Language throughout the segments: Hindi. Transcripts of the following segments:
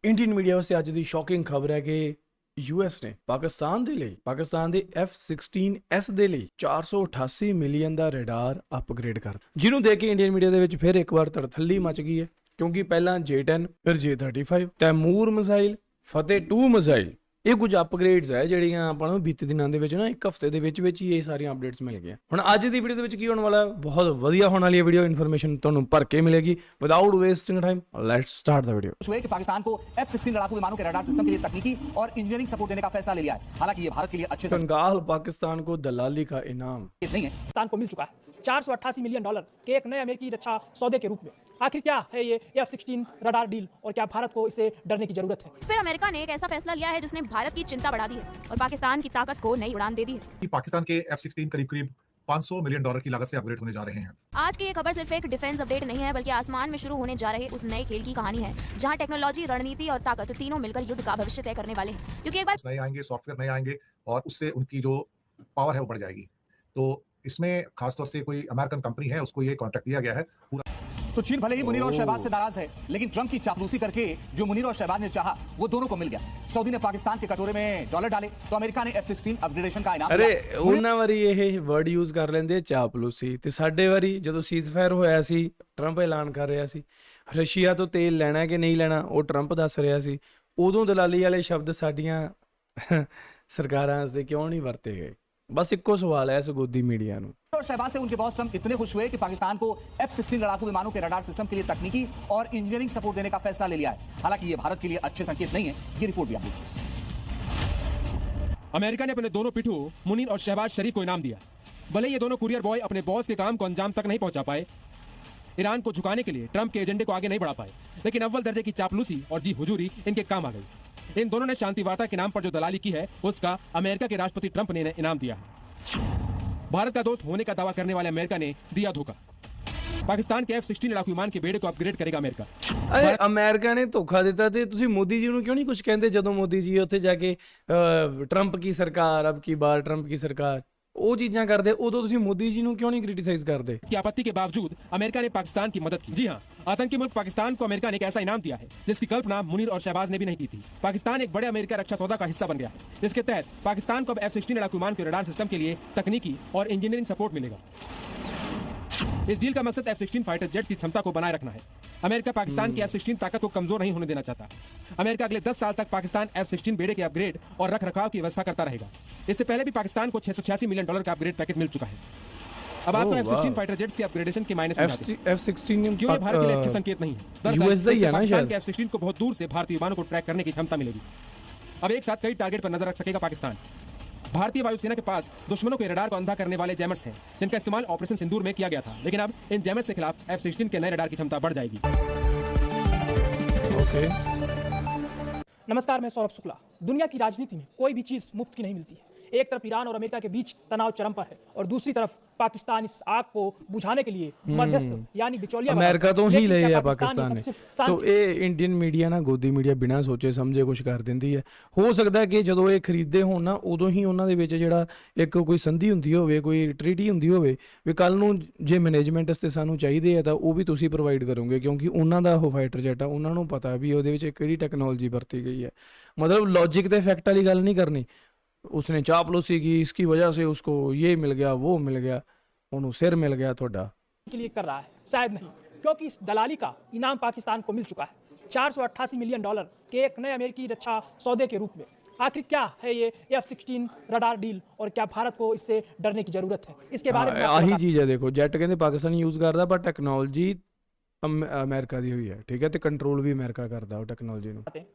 ਇੰਡੀਅਨ ਮੀਡੀਆ ਵਾਸਤੇ ਅੱਜ ਦੀ ਸ਼ੌਕਿੰਗ ਖਬਰ ਹੈ ਕਿ ਯੂਐਸ ਨੇ ਪਾਕਿਸਤਾਨ ਦੇ F-16S ਦੇ ਲਈ 488 ਮਿਲੀਅਨ ਦਾ ਰਡਾਰ ਅਪਗ੍ਰੇਡ ਕਰ ਦਿੱਤਾ, ਜਿਹਨੂੰ ਦੇਖ ਕੇ ਇੰਡੀਅਨ ਮੀਡੀਆ ਦੇ ਵਿੱਚ ਫਿਰ ਇੱਕ ਵਾਰ ਤੜਥੱਲੀ ਮਚ ਗਈ ਹੈ। ਕਿਉਂਕਿ ਪਹਿਲਾਂ J-10 ਫਿਰ J-35 ਤੈਮੂਰ ਮਿਸਾਈਲ ਫਤਿਹ 2 ਮਿਸਾਈਲ ਇਹ ਕੁਝ ਅਪਗ੍ਰੇਡਸ ਹੈ ਜਿਹੜੀਆਂ ਆਪਾਂ ਨੂੰ ਬੀਤੇ ਦਿਨਾਂ ਦੇ ਵਿੱਚ ਨਾ ਇੱਕ ਹਫ਼ਤੇ ਦੇ ਵਿੱਚ ਹੀ ਇਹ ਸਾਰੀਆਂ ਅਪਡੇਟਸ ਮਿਲ ਗਈਆਂ। ਹੁਣ ਅੱਜ ਦੀ ਵੀਡੀਓ ਦੇ ਵਿੱਚ ਕੀ ਹੋਣ ਵਾਲਾ, ਬਹੁਤ ਵਧੀਆ ਹੋਣ ਵਾਲੀ ਹੈ ਵੀਡੀਓ, ਇਨਫੋਰਮੇਸ਼ਨ ਤੁਹਾਨੂੰ ਭਰ ਕੇ ਮਿਲੇਗੀ। Without wasting time let's start the video. कि पाकिस्तान को F-16 लड़ाकू विमानों के रडार सिस्टम के लिए तकनीकी और इंजीनियरिंग सपोर्ट देने का फैसला ले लिया है। हालांकि ये भारत के लिए अच्छे बंगाल पाकिस्तान को दलाली का इनाम नहीं है। पाकिस्तान को मिल चुका है $488 मिलियन के एक नए अमेरिकी रक्षा सौदे के रूप में। आखिर क्या है ये F-16 रडार डील और क्या भारत को इससे डरने की जरूरत है? फिर अमेरिका ने एक ऐसा फैसला लिया है जिसने भारत की चिंता बढ़ा दी है और पाकिस्तान की ताकत को नई उड़ान दे दी है। पाकिस्तान के F-16 करीब $500 मिलियन की लागत से अपग्रेड होने जा रहे हैं। आज की ये खबर सिर्फ एक डिफेंस अपडेट नहीं है, बल्कि आसमान में शुरू होने जा रहे उस नए खेल की कहानी है जहां टेक्नोलॉजी, रणनीति और ताकत तीनों मिलकर युद्ध का भविष्य तय करने वाले हैं। क्योंकि एक बार नए आएंगे, सॉफ्टवेयर नए आएंगे और उससे उनकी जो पावर है वो बढ़ जाएगी। तो इसमें खासतौर से कोई अमेरिकन कंपनी है, उसको ये कॉन्ट्रैक्ट दिया गया है पूरा। तो चीन भले ही मुनीर और शहबाज से नाराज है, लेकिन ट्रंप की चापलूसी करके जो मुनीर और शहबाज ने चाहा वो दोनों को मिल गया। सऊदी ने पाकिस्तान के कटोरे में डॉलर डाले तो अमेरिका ने F-16 अपग्रेडेशन का इनाम ਅਰੇ ਉਹਨਾਂ ਵਾਰੀ ਇਹ ਵਰਡ ਯੂਜ਼ ਕਰ ਲੈਂਦੇ ਚਾਪਲੂਸੀ, ਤੇ ਸਾਡੇ ਵਾਰੀ ਜਦੋਂ ਸੀਜ਼ਫਾਇਰ ਹੋਇਆ ਸੀ ਟਰੰਪ ਐਲਾਨ ਕਰ ਰਿਹਾ ਸੀ ਰਸ਼ੀਆ ਤੋਂ ਤੇਲ ਲੈਣਾ ਕਿ ਨਹੀਂ ਲੈਣਾ ਉਹ ਟਰੰਪ ਦੱਸ ਰਿਹਾ ਸੀ, ਉਦੋਂ ਦਲਾਲੀ ਵਾਲੇ ਸ਼ਬਦ ਸਾਡੀਆਂ ਸਰਕਾਰਾਂ ਵਾਸਤੇ ਕਿਉਂ ਨਹੀਂ ਵਰਤੇ ਗਏ? बस इक्को सवाल है इस गोदी मीडिया ਨੂੰ। और शहबाज से उनके बॉस ट्रंप इतने खुश हुए कि पाकिस्तान को F-16 लड़ाकू विमानों के रडार सिस्टम के लिए तकनीकी और इंजीनियरिंग सपोर्ट देने का फैसला ले लिया है। हालांकि ये भारत के लिए अच्छे संकेत नहीं है। ये रिपोर्ट भी आप देखिए। अमेरिका ने अपने दोनों पिट्ठू मुनीर और शहबाज शरीफ को इनाम दिया। भले ये दोनों कुरियर बॉय अपने बॉस के काम को अंजाम तक नहीं पहुंचा पाए, ईरान को झुकाने के लिए ट्रंप के एजेंडे को आगे नहीं बढ़ा पाए, लेकिन अव्वल दर्जे की चापलूसी और जी हुजूरी इनके काम आ गई। इन दोनों ने शांति वार्ता के नाम पर जो दलाली की है उसका अमेरिका के राष्ट्रपति ट्रंप ने इनाम दिया है। भारत का दोस्त होने का दावा करने वाले अमेरिका ने दिया धोखा। पाकिस्तान के F-16 लड़ाकू विमान के बेड़े को अपग्रेड करेगा अमेरिका। ਅਰੇ ਅਮਰੀਕਾ ਨੇ ਧੋਖਾ ਦਿੱਤਾ ਤੇ ਤੁਸੀਂ ਮੋਦੀ ਜੀ ਨੂੰ ਕਿਉਂ ਨਹੀਂ ਕੁਝ ਕਹਿੰਦੇ? ਜਦੋਂ ਮੋਦੀ ਜੀ ਉੱਥੇ ਜਾ ਕੇ ਟਰੰਪ ਕੀ ਸਰਕਾਰ ਅਬ ਕੀ ਬਾਰ ਟਰੰਪ ਕੀ ਸਰਕਾਰ ਉਹ ਚੀਜ਼ਾਂ ਕਰਦੇ, ਉਦੋਂ ਤੁਸੀਂ ਮੋਦੀ ਜੀ ਨੂੰ क्यों नहीं क्रिटिसाइज करते? की आपत्ति के बावजूद अमेरिका ने पाकिस्तान की मदद की। जी हाँ, आतंकी मुल्क पाकिस्तान को अमेरिका ने एक ऐसा इनाम दिया है जिसकी कल्पना मुनीर और शहबाज ने भी नहीं की थी। पाकिस्तान एक बड़े अमेरिका रक्षा सौदा का हिस्सा बन गया है, जिसके तहत पाकिस्तान को अब F-16 लड़ाकू विमान के रडार सिस्टम के लिए तकनीकी और इंजीनियरिंग सपोर्ट मिलेगा। इस डील का मकसद F-16 फाइटर जेट्स की क्षमता को बनाए रखना है। अमेरिका पाकिस्तान की F-16 ताकत को कमजोर नहीं होने देना चाहता। अमेरिका अगले 10 साल तक पाकिस्तान F-16 बेड़े के अपग्रेड और रख रखाव की व्यवस्था करता रहेगा। इससे पहले भी पाकिस्तान को $686 मिलियन का अपग्रेड पैकेज मिल चुका है। अब आपको F-16 फाइटर जेट्स के अपग्रेडेशन के मायने समझाते हैं। F-16 क्यों ये भारत के लिए अच्छे संकेत नहीं है? यूएस दा ही है ना पाकिस्तान शायद। के F-16 को बहुत दूर से भारतीय विमानों को ट्रैक करने की क्षमता मिलेगी। अब एक साथ कई टारगेट पर नजर रख सकेगा पाकिस्तान। भारतीय वायुसेना के पास दुश्मनों के रडार को अंधा करने वाले जैमर्स हैं, जिनका इस्तेमाल ऑपरेशन सिंदूर में किया गया था, लेकिन अब इन जैमर्स के खिलाफ F-16 के नए रडार की क्षमता बढ़ जाएगी। ओके नमस्कार, मैं सौरभ शुक्ला। दुनिया की राजनीति में कोई भी चीज़ मुफ्त की नहीं मिलती है। एक तरफ ईरान और अमेरिका के बीच तनाव चरम पर है और दूसरी तरफ पाकिस्तान इस आग को बुझाने के लिए मध्यस्थ यानी बिचौलिया ਅਮਰੀਕਾ ਤੋਂ ਹੀ ਲਈ ਹੈ पाकिस्तान ਪਾਕਿਸਤਾਨ ਨੇ। सबसे ਸੋ ਇਹ ਇੰਡੀਅਨ ਮੀਡੀਆ ਨਾ ਗੋਦੀ ਮੀਡੀਆ ਬਿਨਾਂ ਸੋਚੇ ਸਮਝੇ ਕੁਝ ਕਰ ਦਿੰਦੀ ਹੈ। ਹੋ ਸਕਦਾ ਕਿ ਜਦੋਂ ਇਹ ਖਰੀਦਦੇ ਹੋਣ ਨਾ ਉਦੋਂ ਹੀ ਉਹਨਾਂ ਦੇ ਵਿੱਚ ਜਿਹੜਾ ਇੱਕ ਕੋਈ ਸੰਧੀ ਹੁੰਦੀ ਹੋਵੇ, ਕੋਈ ਟ੍ਰੀਟੀ ਹੁੰਦੀ ਹੋਵੇ ਵੀ ਕੱਲ ਨੂੰ ਜੇ ਮੈਨੇਜਮੈਂਟ ਵਾਸਤੇ ਸਾਨੂੰ ਚਾਹੀਦੇ ਆ ਤਾਂ ਉਹ ਵੀ ਤੁਸੀਂ ਪ੍ਰੋਵਾਈਡ ਕਰੋਗੇ, ਕਿਉਂਕਿ ਉਹਨਾਂ ਦਾ ਉਹ ਫਾਈਟਰ ਜੈਟ ਆ, ਉਹਨਾਂ ਨੂੰ ਪਤਾ ਵੀ ਉਹਦੇ ਵਿੱਚ ਕਿਹੜੀ ਟੈਕਨੋਲੋਜੀ ਵਰਤੀ ਗਈ ਹੈ। मतलब लॉजिक ਤੇ फैक्ट वाली गल नहीं करनी। उसने चापलूसी की, इसकी वजह से उसको ये मिल गया, वो मिल गया, उन्होंने सिर मिल गया थोड़ा के लिए कर रहा है, शायद नहीं, क्योंकि इस दलाली का इनाम पाकिस्तान को मिल चुका है $488 मिलियन के एक नए अमेरिकी रक्षा सौदे के रूप में। आखिर क्या है ये F-16 रडार डील और क्या भारत को इससे डरने की जरूरत है? इसके बारे में आही चीज़ है। देखो जेट कहते पाकिस्तान यूज़ करता पर टैक्नोलॉजी अमेरिका दी हुई है, ठीक है, तो कंट्रोल भी अमेरिका करता है टैक्नोलॉजी ਨੂੰ।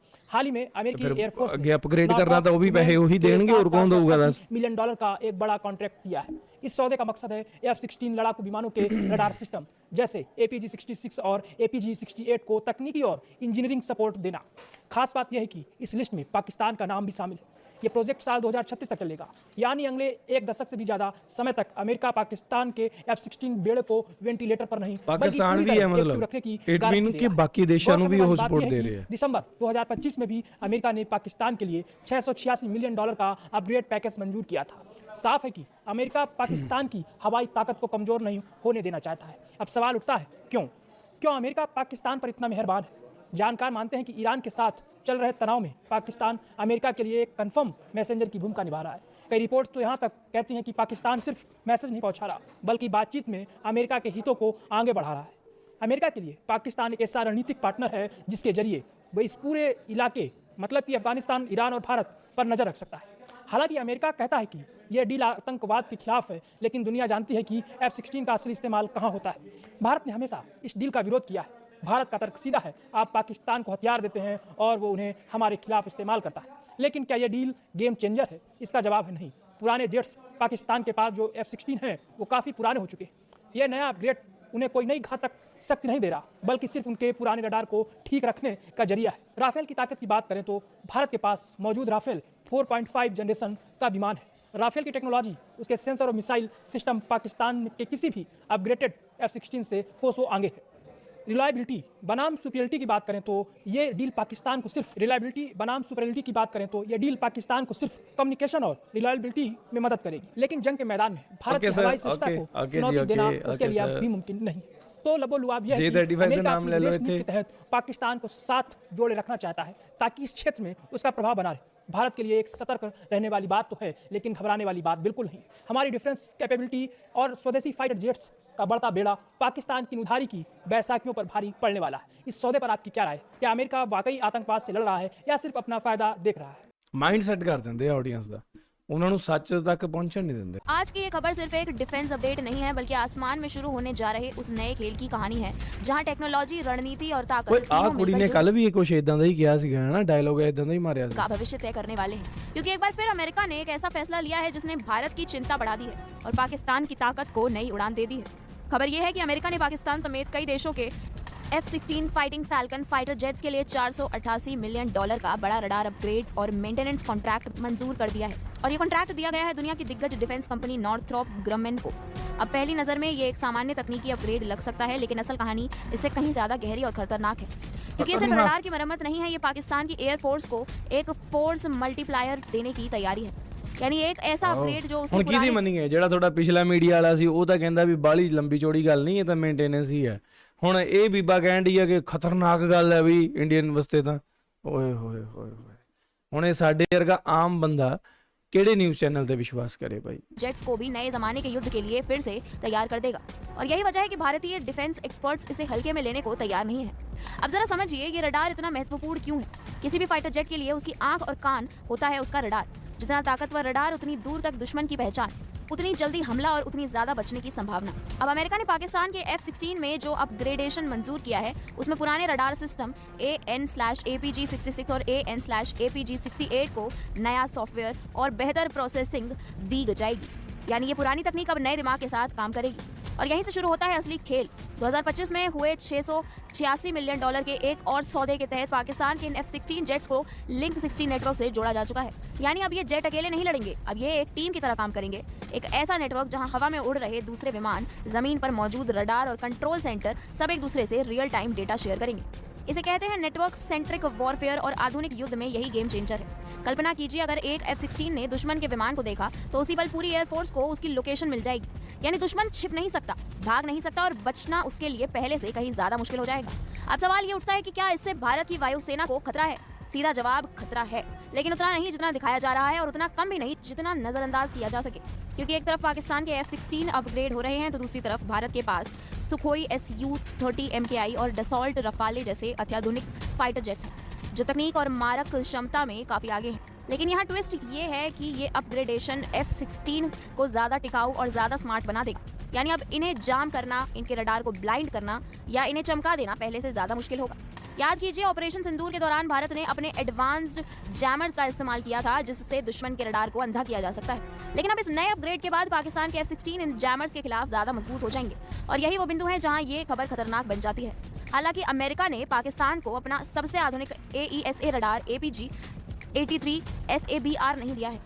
हाल ही में अमेरिकी एयरफोर्स आगे अपग्रेड करना तो वो भी पैसे वही देंगे और कौन दूंगा? $10 मिलियन का एक बड़ा कॉन्ट्रैक्ट दिया है। इस सौदे का मकसद है F-16 लड़ाकू विमानों के रडार सिस्टम जैसे APG-66 और APG-68 को तकनीकी और इंजीनियरिंग सपोर्ट देना। खास बात यह है कि इस लिस्ट में पाकिस्तान का नाम भी शामिल है। ये प्रोजेक्ट साल 2036 तक चलेगा, यानी अगले एक दशक से भी ज्यादा समय तक अमेरिका पाकिस्तान के F-16 बेड़े को वेंटिलेटर पर नहीं पाकिस्तान भी है, मतलब इट मीन कि बाकी देशों को भी वो सपोर्ट दे रहे हैं। दिसंबर 2025 में भी अमेरिका ने पाकिस्तान के लिए $686 मिलियन का अपग्रेड पैकेज मंजूर किया था। साफ है कि अमेरिका पाकिस्तान की हवाई ताकत को कमजोर नहीं होने देना चाहता है। अब सवाल उठता है क्यों अमेरिका पाकिस्तान पर इतना मेहरबान है? जानकार मानते हैं कि ईरान के साथ चल रहे तनाव में पाकिस्तान अमेरिका के लिए एक कन्फर्म मैसेंजर की भूमिका निभा रहा है। कई रिपोर्ट्स तो यहाँ तक कहती हैं कि पाकिस्तान सिर्फ मैसेज नहीं पहुँचा रहा बल्कि बातचीत में अमेरिका के हितों को आगे बढ़ा रहा है। अमेरिका के लिए पाकिस्तान एक ऐसा रणनीतिक पार्टनर है जिसके जरिए वह इस पूरे इलाके मतलब कि अफगानिस्तान, ईरान और भारत पर नज़र रख सकता है। हालांकि अमेरिका कहता है कि यह डील आतंकवाद के खिलाफ है, लेकिन दुनिया जानती है कि F-16 का असली इस्तेमाल कहाँ होता है। भारत ने हमेशा इस डील का विरोध किया है। भारत का तर्क सीधा है, आप पाकिस्तान को हथियार देते हैं और वो उन्हें हमारे खिलाफ इस्तेमाल करता है। लेकिन क्या यह डील गेम चेंजर है? इसका जवाब है नहीं। पुराने जेट्स पाकिस्तान के पास जो F-16 हैं वो काफ़ी पुराने हो चुके हैं। यह नया अपग्रेड उन्हें कोई नई घातक शक्ति नहीं दे रहा बल्कि सिर्फ उनके पुराने रडार को ठीक रखने का जरिया है। राफेल की ताकत की बात करें तो भारत के पास मौजूद राफेल 4.5 जनरेशन का विमान है। राफेल की टेक्नोलॉजी, उसके सेंसर और मिसाइल सिस्टम पाकिस्तान के किसी भी अपग्रेडेड F-16 से कोसों आगे है। रिलायबिलिटी बनाम सुपीरियरिटी की बात करें तो ये डील पाकिस्तान को सिर्फ कम्युनिकेशन और रिलायबिलिटी में मदद करेगी, लेकिन जंग के मैदान में भारत की हवाई सुरक्षा को चुनौती देना उसके लिए अब भी मुमकिन नहीं। तो लबो लुआब यह है कि अमेरिका अपनी विदेश नीति के तहत पाकिस्तान को साथ जोड़े रखना चाहता है ताकि इस क्षेत्र में उसका प्रभाव बना रहे। भारत के लिए एक सतर्क रहने वाली बात तो है, लेकिन घबराने वाली बात बिल्कुल नहीं। हमारी डिफेंस कैपेबिलिटी और स्वदेशी फाइटर जेट्स का बढ़ता बेड़ा पाकिस्तान की उधारी की बैसाखियों पर भारी पड़ने वाला है। इस सौदे पर आपकी क्या राय है? क्या अमेरिका वाकई आतंकवाद से लड़ रहा है या सिर्फ अपना फायदा देख रहा है? ਮਾਈਂਡ ਸੈੱਟ ਕਰ ਦਿੰਦੇ ਆ ਆਡੀਅנס ਦਾ, ਉਹਨਾਂ ਨੂੰ ਸੱਚ ਤੱਕ ਪਹੁੰਚਣ ਨਹੀਂ ਦਿੰਦੇ। आज की ये खबर सिर्फ एक डिफेंस अपडेट नहीं है बल्कि आसमान में शुरू होने जा रहे उस नए खेल की कहानी है जहां टेक्नोलॉजी, रणनीति और ताकत ਓਏ ਆਹ तीनों ਕੁੜੀ मिलकर ਨੇ ਕੱਲ ਵੀ ਕੁਝ ਇਦਾਂ ਦਾ ਹੀ ਕਿਹਾ ਸੀਗਾ ਨਾ, ਡਾਇਲੋਗ ਇਦਾਂ ਦਾ ਹੀ ਮਾਰਿਆ ਸੀ। का भविष्य तय करने वाले हैं, क्योंकि एक बार फिर अमेरिका ने एक ऐसा फैसला लिया है जिसने भारत की चिंता बढ़ा दी है और पाकिस्तान की ताकत को नई उड़ान दे दी है। खबर यह है कि अमेरिका ने पाकिस्तान समेत कई देशों के F-16 fighting falcon fighter jets के लिए $488 मिलियन का बड़ा रडार अपग्रेड और मेंटेनेंस कॉन्ट्रैक्ट मंजूर कर दिया है। और ये कॉन्ट्रैक्ट दिया गया है दुनिया की दिग्गज डिफेंस कंपनी नॉर्थरॉप ग्रमेन को। अब पहली नजर में ये एक सामान्य तकनीकी अपग्रेड लग सकता है, लेकिन असल कहानी इससे कहीं ज्यादा गहरी और खतरनाक है, क्योंकि ये सिर्फ रडार की मरम्मत नहीं है, ये पाकिस्तान की एयरफोर्स को एक फोर्स मल्टीप्लायर देने की तैयारी है। यानी एक ऐसा अपग्रेड जो उसके ਹੁਣ ਕਿਹਦੀ पुराने ਮੰਨੀਏ? ਜਿਹੜਾ ਤੁਹਾਡਾ ਪਿਛਲਾ ਮੀਡੀਆ ਵਾਲਾ ਸੀ ਉਹ ਤਾਂ ਕਹਿੰਦਾ ਵੀ ਬਾਹਲੀ ਲੰਬੀ ਚੌੜੀ ਗੱਲ ਨਹੀਂ, ਇਹ ਤਾਂ ਮੇਨਟੇਨੈਂਸ ਹੀ ਹੈ। ਹੁਣ ਇਹ ਬੀਬਾ ਕਹਿਣ ਡਈ ਆ ਕਿ ਖਤਰਨਾਕ ਗੱਲ ਹੈ ਵੀ ਇੰਡੀਅਨ ਵਾਸਤੇ ਤਾਂ ਓਏ ਹੋਏ ਹੋਏ ਹੋਏ। ਹੁਣ ਇਹ ਸਾਡੇ ਵਰਗਾ ਆਮ ਬੰਦਾ केड़े न्यूज़ चैनल पे विश्वास करे भाई? जेट्स को भी नए जमाने के युद्ध के लिए फिर से तैयार कर देगा और यही वजह है कि भारतीय डिफेंस एक्सपर्ट्स इसे हल्के में लेने को तैयार नहीं है। अब जरा समझिए ये रडार इतना महत्वपूर्ण क्यों है। किसी भी फाइटर जेट के लिए उसकी आंख और कान होता है उसका रडार। जितना ताकतवर रडार उतनी दूर तक दुश्मन की पहचान, उतनी जल्दी हमला और उतनी ज्यादा बचने की संभावना। अब अमेरिका ने पाकिस्तान के F-16 में जो अपग्रेडेशन मंजूर किया है उसमें पुराने रडार सिस्टम AN/APG-66 और AN/APG-68 को नया सॉफ्टवेयर और बेहतर प्रोसेसिंग दी जाएगी। यानी ये पुरानी तकनीक अब नए दिमाग के साथ काम करेगी और यहीं से शुरू होता है असली खेल। 2025 में हुए $686 मिलियन के एक और सौदे के तहत पाकिस्तान के इन F-16 जेट्स को लिंक 60 नेटवर्क से जोड़ा जा चुका है। यानी अब ये जेट अकेले नहीं लड़ेंगे, अब ये एक टीम की तरह काम करेंगे। एक ऐसा नेटवर्क जहां हवा में उड़ रहे दूसरे विमान, जमीन पर मौजूद रडार और कंट्रोल सेंटर सब एक दूसरे से रियल टाइम डेटा शेयर करेंगे। इसे कहते हैं नेटवर्क सेंट्रिक वॉरफेयर और आधुनिक युद्ध में यही गेम चेंजर है। कल्पना कीजिए अगर एक F-16 ने दुश्मन के विमान को देखा तो उसी पल पूरी एयरफोर्स को उसकी लोकेशन मिल जाएगी। यानी दुश्मन छिप नहीं सकता, भाग नहीं सकता और बचना उसके लिए पहले से कहीं ज्यादा मुश्किल हो जाएगा। अब सवाल ये उठता है कि क्या इससे भारत की वायुसेना को खतरा है? सीधा जवाब खतरा है, लेकिन उतना नहीं जितना दिखाया जा रहा है और उतना कम भी नहीं जितना नजरअंदाज किया जा सके। क्योंकि एक तरफ पाकिस्तान के F-16 अपग्रेड हो रहे हैं तो दूसरी तरफ भारत के पास सुखोई Su-30 MKI और डसॉल्ट रफाले जैसे अत्याधुनिक फाइटर जेट्स हैं जो तकनीक और मारक क्षमता में काफी आगे हैं। लेकिन यहाँ ट्विस्ट ये है कि ये अपग्रेडेशन F-16 को ज्यादा टिकाऊ और ज्यादा स्मार्ट बना देगा। यानी अब इन्हें जाम करना, इनके रडार को ब्लाइंड करना या इन्हें चमका देना पहले से ज्यादा मुश्किल होगा। याद कीजिए ऑपरेशन सिंदूर के दौरान भारत ने अपने एडवांस्ड जैमर्स का इस्तेमाल किया था जिससे दुश्मन के रडार को अंधा किया जा सकता है। लेकिन अब इस नए अपग्रेड के बाद पाकिस्तान के F-16 इन जैमर्स के खिलाफ ज्यादा मजबूत हो जाएंगे और यही वो बिंदु है जहां ये खबर खतरनाक बन जाती है। हालांकि अमेरिका ने पाकिस्तान को अपना सबसे आधुनिक AESA रडार APG-83 SABR नहीं दिया है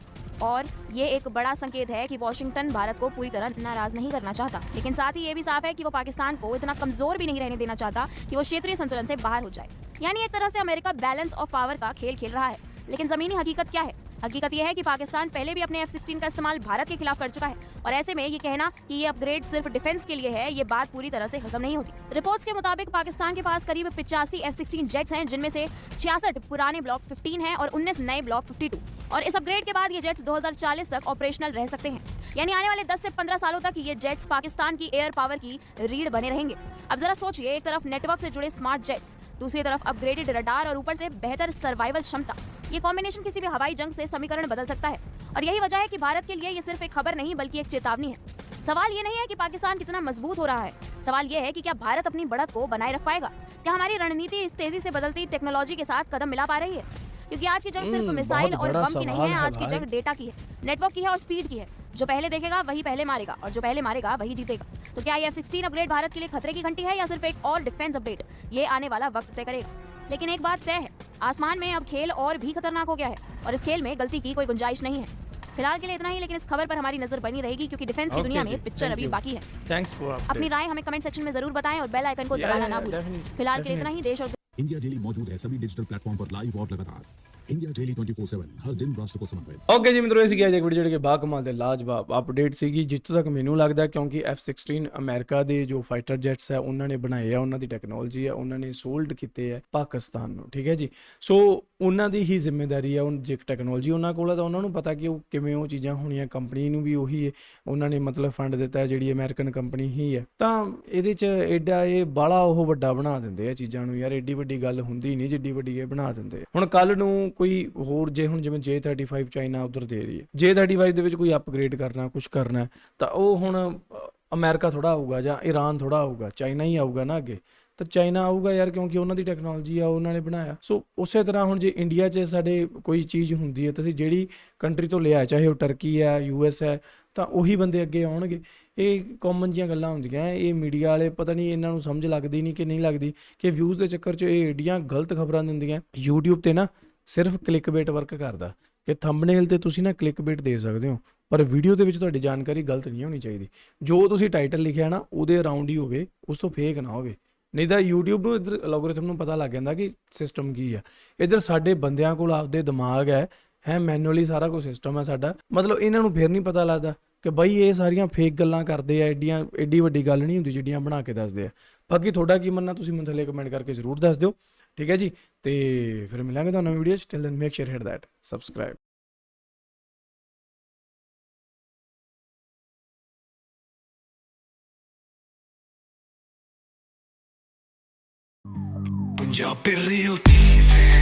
और ये एक बड़ा संकेत है कि वॉशिंगटन भारत को पूरी तरह नाराज नहीं करना चाहता, लेकिन साथ ही ये भी साफ है कि वो पाकिस्तान को इतना कमजोर भी नहीं रहने देना चाहता कि वो क्षेत्रीय संतुलन से बाहर हो जाए। यानी एक तरह से अमेरिका बैलेंस ऑफ पावर का खेल खेल रहा है। लेकिन जमीनी हकीकत क्या है? हकीकत यह है कि पाकिस्तान पहले भी अपने F-16 का इस्तेमाल भारत के खिलाफ कर चुका है और ऐसे में ये कहना कि ये अपग्रेड सिर्फ डिफेंस के लिए है, ये बात पूरी तरह से हजम नहीं होती। रिपोर्ट्स के मुताबिक पाकिस्तान के पास करीब 85 F-16 जेट्स हैं, जिनमें से 66 पुराने ब्लॉक 15 हैं और 19 नए ब्लॉक 52। और इस अपग्रेड के बाद ये जेट्स 2040 तक ऑपरेशनल रह सकते हैं, यानी आने वाले 10 से 15 सालों तक ये जेट्स पाकिस्तान की एयर पावर की रीढ़ बने रहेंगे। अब जरा सोचिए, एक तरफ नेटवर्क से जुड़े स्मार्ट जेट्स, दूसरी तरफ अपग्रेडेड रडार और ऊपर से बेहतर सर्वाइवल क्षमता। ये कॉम्बिनेशन किसी भी हवाई जंग से समीकरण बदल सकता है और यही वजह है कि भारत के लिए ये सिर्फ एक खबर नहीं बल्कि एक चेतावनी है। सवाल ये नहीं है कि पाकिस्तान कितना मजबूत हो रहा है, सवाल ये है कि क्या भारत अपनी बढ़त को बनाए रख पाएगा, क्या हमारी रणनीति इस तेजी से बदलती टेक्नोलॉजी के साथ कदम मिला पा रही है। क्योंकि आज की जंग सिर्फ मिसाइल और बम की नहीं है, आज की जंग डेटा की है, नेटवर्क की है और स्पीड की है। जो पहले देखेगा वही पहले मारेगा और जो पहले मारेगा वही जीतेगा। तो क्या ये F-16 अपग्रेड भारत के लिए खतरे की घंटी है या सिर्फ एक और डिफेंस अपडेट, ये आने वाला वक्त तय करेगा। लेकिन एक बात तय है, आसमान में अब खेल और भी खतरनाक हो गया है और इस खेल में गलती की कोई गुंजाइश नहीं है। फिलहाल के लिए इतना ही, लेकिन इस खबर पर हमारी नजर बनी रहेगी क्योंकि डिफेंस की दुनिया में पिक्चर अभी बाकी है। थैंक्स फॉर अपनी राय हमें कमेंट सेक्शन में जरूर बताएं और बेल आइकन को दबाना ना भूलें। फिलहाल के लिए इतना ही। देश और इंडिया डेली मौजूद है सभी डिजिटल प्लेटफॉर्म पर लाइव और लगातार। इंडिया डेली 24/7 ਹਰ ਦਿਨ ਰਾਸ਼ਟਰ ਕੋ ਸਮਰਪਿਤ। ਓਕੇ ਜੀ ਮਿੱਤਰੋ, ਇਹ ਸੀਗੀ ਅੱਜ ਇੱਕ ਵੀਡੀਓ ਜਿਹੜੀ ਕਿ ਬਾਕਮਾਲ ਦੇ ਲਾਜਵਾਬ ਅਪਡੇਟ ਸੀਗੀ, ਜਿੱਥੋਂ ਤੱਕ ਮੈਨੂੰ ਲੱਗਦਾ ਕਿਉਂਕਿ F-16 ਅਮਰੀਕਾ ਦੇ ਜੋ ਫਾਈਟਰ ਜੈਟਸ ਹੈ ਉਹਨਾਂ ਨੇ ਬਣਾਏ ਆ, ਉਹਨਾਂ ਦੀ ਟੈਕਨੋਲੋਜੀ ਹੈ, ਉਹਨਾਂ ਨੇ ਸੋਲਡ ਕੀਤੇ ਆ ਪਾਕਿਸਤਾਨ ਨੂੰ, ਠੀਕ ਹੈ ਜੀ। ਸੋ ਉਹਨਾਂ ਦੀ ਹੀ ਜ਼ਿੰਮੇਵਾਰੀ ਆ, ਉਹ ਜੇ ਟੈਕਨੋਲੋਜੀ ਉਹਨਾਂ ਕੋਲ ਆ ਤਾਂ ਉਹਨਾਂ ਨੂੰ ਪਤਾ ਕਿ ਉਹ ਕਿਵੇਂ ਉਹ ਚੀਜ਼ਾਂ ਹੋਣੀਆਂ। ਕੰਪਨੀ ਨੂੰ ਵੀ ਉਹੀ ਹੈ, ਉਹਨਾਂ ਨੇ ਮਤਲਬ ਫੰਡ ਦਿੱਤਾ ਜਿਹੜੀ ਅਮਰੀਕਨ ਕੰਪਨੀ ਹੀ ਹੈ, ਤਾਂ ਇਹਦੇ 'ਚ ਐਡਾ ਇਹ ਬਾਲਾ ਉਹ ਵੱਡਾ ਬਣਾ ਦਿੰਦੇ ਆ ਚੀਜ਼ਾਂ ਨੂੰ ਯਾਰ। ਐਡੀ ਵੱਡੀ ਗੱਲ ਹੁੰਦੀ ਨਹੀਂ ਜਿੱਡੀ ਵੱਡੀ ਇਹ ਬਣਾ ਦਿੰਦੇ। ਹੁਣ ਕੱਲ ਨੂੰ ਕੋਈ ਹੋਰ ਜੇ ਹੁਣ ਜਿਵੇਂ J-35 ਚਾਈਨਾ ਉਧਰ ਦੇ ਰਹੀ ਹੈ, J-35 ਦੇ ਵਿੱਚ ਕੋਈ ਅਪਗ੍ਰੇਡ ਕਰਨਾ ਕੁਛ ਕਰਨਾ ਤਾਂ ਉਹ ਹੁਣ ਅਮਰੀਕਾ ਥੋੜ੍ਹਾ ਆਊਗਾ ਜਾਂ ਈਰਾਨ ਥੋੜ੍ਹਾ ਆਊਗਾ, ਚਾਈਨਾ ਹੀ ਆਊਗਾ ਨਾ ਅੱਗੇ। ਤਾਂ ਚਾਈਨਾ ਆਊਗਾ ਯਾਰ, ਕਿਉਂਕਿ ਉਹਨਾਂ ਦੀ ਟੈਕਨੋਲੋਜੀ ਆ, ਉਹਨਾਂ ਨੇ ਬਣਾਇਆ। ਸੋ ਉਸੇ ਤਰ੍ਹਾਂ ਹੁਣ ਜੇ ਇੰਡੀਆ 'ਚ ਸਾਡੇ ਕੋਈ ਚੀਜ਼ ਹੁੰਦੀ ਹੈ ਤਾਂ ਅਸੀਂ ਜਿਹੜੀ ਕੰਟਰੀ ਤੋਂ ਲਿਆ, ਚਾਹੇ ਉਹ ਟਰਕੀ ਹੈ, US ਹੈ, ਤਾਂ ਉਹੀ ਬੰਦੇ ਅੱਗੇ ਆਉਣਗੇ। ਇਹ ਕਾਮਨ ਜਿਹੀਆਂ ਗੱਲਾਂ ਹੁੰਦੀਆਂ। ਇਹ ਮੀਡੀਆ ਵਾਲੇ ਪਤਾ ਨਹੀਂ ਇਹਨਾਂ ਨੂੰ ਸਮਝ ਲੱਗਦੀ ਨਹੀਂ ਕਿ ਨਹੀਂ ਲੱਗਦੀ ਕਿ ਵਿਊਜ਼ ਦੇ ਚੱਕਰ 'ਚ ਇਹ ਏਡੀਆਂ ਗਲਤ ਖਬਰਾਂ ਦਿੰਦੀਆਂ। YouTube 'ਤੇ ਨਾ ਸਿਰਫ ਕਲਿੱਕ ਬੇਟ ਵਰਕ ਕਰਦਾ ਕਿ ਥੰਬਨੇਲ 'ਤੇ ਤੁਸੀਂ ਨਾ ਕਲਿੱਕ ਬੇਟ ਦੇ ਸਕਦੇ ਹੋ, ਪਰ ਵੀਡੀਓ ਦੇ ਵਿੱਚ ਤੁਹਾਡੀ ਜਾਣਕਾਰੀ ਗਲਤ ਨਹੀਂ ਹੋਣੀ ਚਾਹੀਦੀ। ਜੋ ਤੁਸੀਂ ਟਾਈਟਲ ਲਿਖਿਆ ਨਾ ਉਹਦੇ ਅਰਾਊਂਡ ਹੀ ਹੋਵੇ, ਉਸ ਤੋਂ ਫੇਕ ਨਾ ਹੋਵੇ। ਨਹੀਂ ਤਾਂ YouTube ਨੂੰ ਇੱਧਰ ਐਲਗੋਰਿਥਮ ਨੂੰ ਪਤਾ ਲੱਗ ਜਾਂਦਾ ਕਿ ਸਿਸਟਮ ਕੀ ਆ। ਇੱਧਰ ਸਾਡੇ ਬੰਦਿਆਂ ਕੋਲ ਆਪਦੇ ਦਿਮਾਗ ਹੈ ਮੈਨੂਅਲੀ ਸਾਰਾ ਕੁਝ ਸਿਸਟਮ ਹੈ ਸਾਡਾ। ਮਤਲਬ ਇਹਨਾਂ ਨੂੰ ਫਿਰ ਨਹੀਂ ਪਤਾ ਲੱਗਦਾ ਕਿ ਬਈ ਇਹ ਸਾਰੀਆਂ ਫੇਕ ਗੱਲਾਂ ਕਰਦੇ ਆ। ਐਡੀ ਵੱਡੀ ਗੱਲ ਨਹੀਂ ਹੁੰਦੀ ਜਿਹੜੀਆਂ ਬਣਾ ਕੇ ਦੱਸਦੇ ਆ। ਬਾਕੀ ਤੁਹਾਡਾ ਕੀ ਮੰਨਣਾ ਤੁਸੀਂ ਮੈਨੂੰ ਥੱਲੇ ਕਮੈਂਟ ਕਰਕੇ ਜ਼ਰੂਰ ਦੱਸ ਦਿਓ, ਠੀਕ ਹੈ ਜੀ। ਤੇ ਫਿਰ ਮਿਲਾਂਗੇ ਤੁਹਾਨੂੰ ਨਵੀਂ ਵੀਡੀਓ 'ਚ। Till then make share hit that subscribe. Punjabi real TV